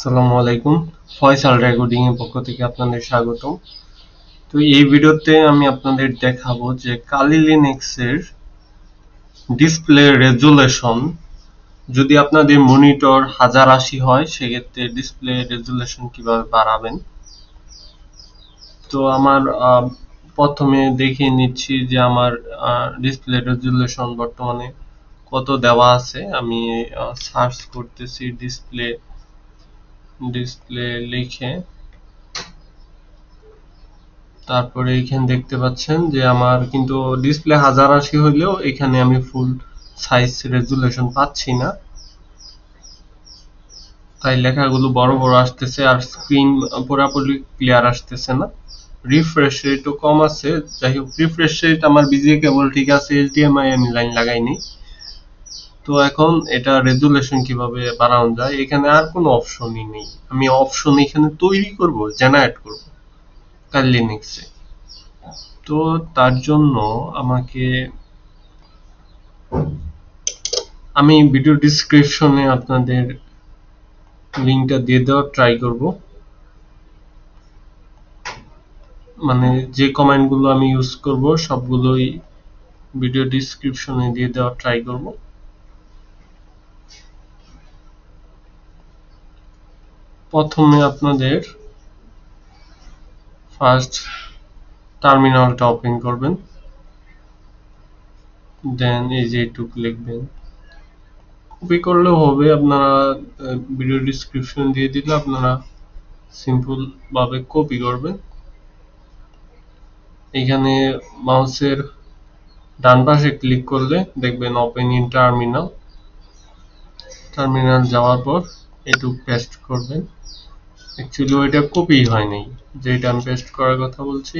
আসসালামু আলাইকুম। ফয়সাল রেকর্ডিং এর পক্ষ থেকে আপনাদের স্বাগতম। তো এই ভিডিওতে আমি আপনাদের দেখাবো যে কালি লিনাক্স এর ডিসপ্লে রেজুলেশন যদি আপনাদের মনিটর 1080 হয় সেক্ষেত্রে ডিসপ্লে রেজুলেশন কিভাবে বাড়াবেন। তো আমার প্রথমে দেখিয়ে নিচ্ছি যে আমার ডিসপ্লে রেজুলেশন বর্তমানে কত দেওয়া আছে। আমি সার্চ করতেছি ডিসপ্লে লিখে, তারপরে এখানে দেখতে পাচ্ছেন যে আমার কিন্তু ডিসপ্লে 1080 হইলেও এখানে আমি ফুল সাইজ রেজুলেশন পাচ্ছি না, তাই লেখাগুলো বড় বড় আসতেছে আর স্ক্রিন পুরোপুরি ক্লিয়ার আসতেছে না। রিফ্রেশ রেটও কম আছে। যাই হোক, রিফ্রেশ রেট আমার বিজিএ কেবল ঠিক আছে, এইচডিএমআই আমি লাইন লাগাইনি। তো এখন এটা রেজুলেশন কিভাবে বাড়ানো যায়, এখানে আর কোনো অপশনই নেই। আমি অপশন এখানে তৈরি করব, জেনারেট করব কালি লিনাক্সে। তো তার জন্য আমাকে আমি ভিডিও ডিসক্রিপশনে আপনাদের লিঙ্কটা দিয়ে দেওয়ার ট্রাই করব, মানে যে কমেন্টগুলো আমি ইউজ করব সবগুলোই ভিডিও ডিসক্রিপশনে দিয়ে দেওয়ার ট্রাই করব। প্রথমে আপনাদের ফার্স্ট টার্মিনালটা ওপেন করবেন, দেন এই যে এইটুকু লিখবেন। কপি করলেও হবে, আপনারা ভিডিও ডিসক্রিপশন দিয়ে দিলে আপনারা সিম্পল ভাবে কপি করবেন। এখানে মাউসের ডান পাশে ক্লিক করলে দেখবেন ওপেন ইন টার্মিনাল। টার্মিনাল যাওয়ার পর এটুকু পেস্ট করবেন। অ্যাকচুয়ালি ওইটা কপি হয় নাই, যেটা আমি পেস্ট করার কথা বলছি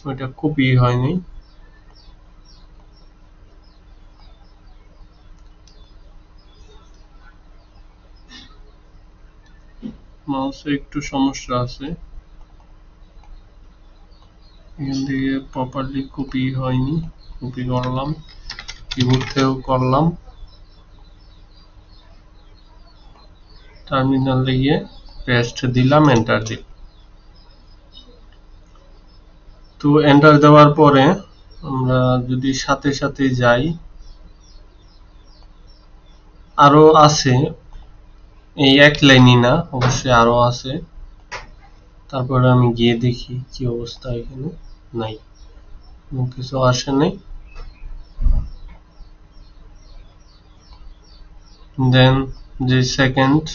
ওইটা কপি হয় নাই। মাউসে একটু সমস্যা আছে, এখান থেকে প্রপারলি কপি হয়নি। কপি করলাম, কিবোর্ড থেকেও করলাম, টার্মিনালে গিয়ে পেস্ট দিলাম, এন্টার দিলাম। তো এন্টার দেওয়ার পরে আমরা যদি সাথে সাথে যাই, আরো আছে, এই এক লাইনই না, অবশ্যই আরো আছে। তারপরে আমি গিয়ে দেখি কি অবস্থা। এখানে নাই, কিছু আসে নাই। দেন যে সেকেন্ড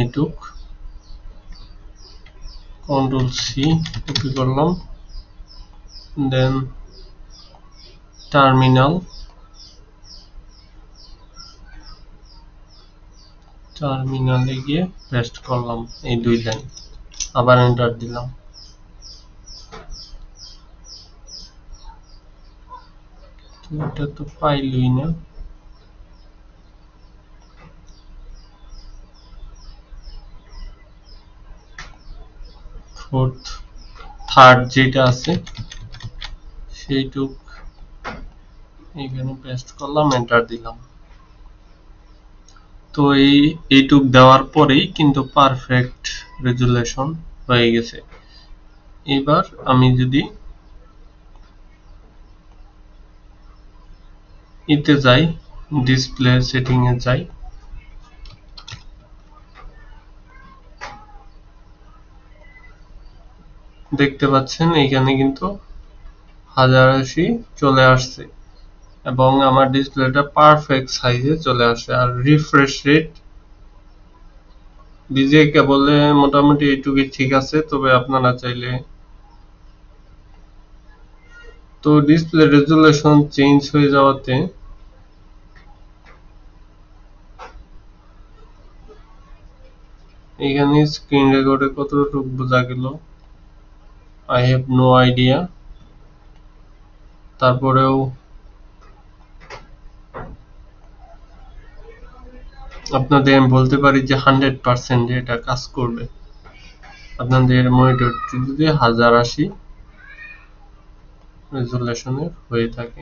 এইটুক কন্ট্রোল সি কপি করলাম, দেন টার্মিনালে গিয়ে পেস্ট করলাম এই দুই লাইন, আবার এন্টার দিলাম। এটা তো পাইলই না। থার্ড যেটা আছে সেইটুক এখানে পেস্ট করলাম, এন্টার দিলাম। তো এইটুক দেওয়ার পরেই কিন্তু পারফেক্ট রেজুলেশন হয়ে গেছে। এবার আমি যদি এতে যাই, ডিসপ্লে সেটিং এ যাই, দেখতে পাচ্ছেন এইখানে কিন্তু 1080 চলে আসছে এবং আমার ডিসপ্লেটা পারফেক্ট সাইজে চলে আসে। আর রিফ্রেশ রেট বিজিএ কেবলে মোটামুটি এইটুকুই ঠিক আছে, তবে আপনারা চাইলে তো ডিসপ্লে রেজুলেশন চেঞ্জ হয়ে যাওয়াতে এখানে স্ক্রিন রেকর্ডে কতটুকু বোঝা গেল আই হ্যাভ নো আইডিয়া। তারপরেও আপনাদের আমি বলতে পারি যে 100% এটা কাজ করবে আপনাদের মনিটরটি যদি 1080 রেজুলেশনের হয়ে থাকে।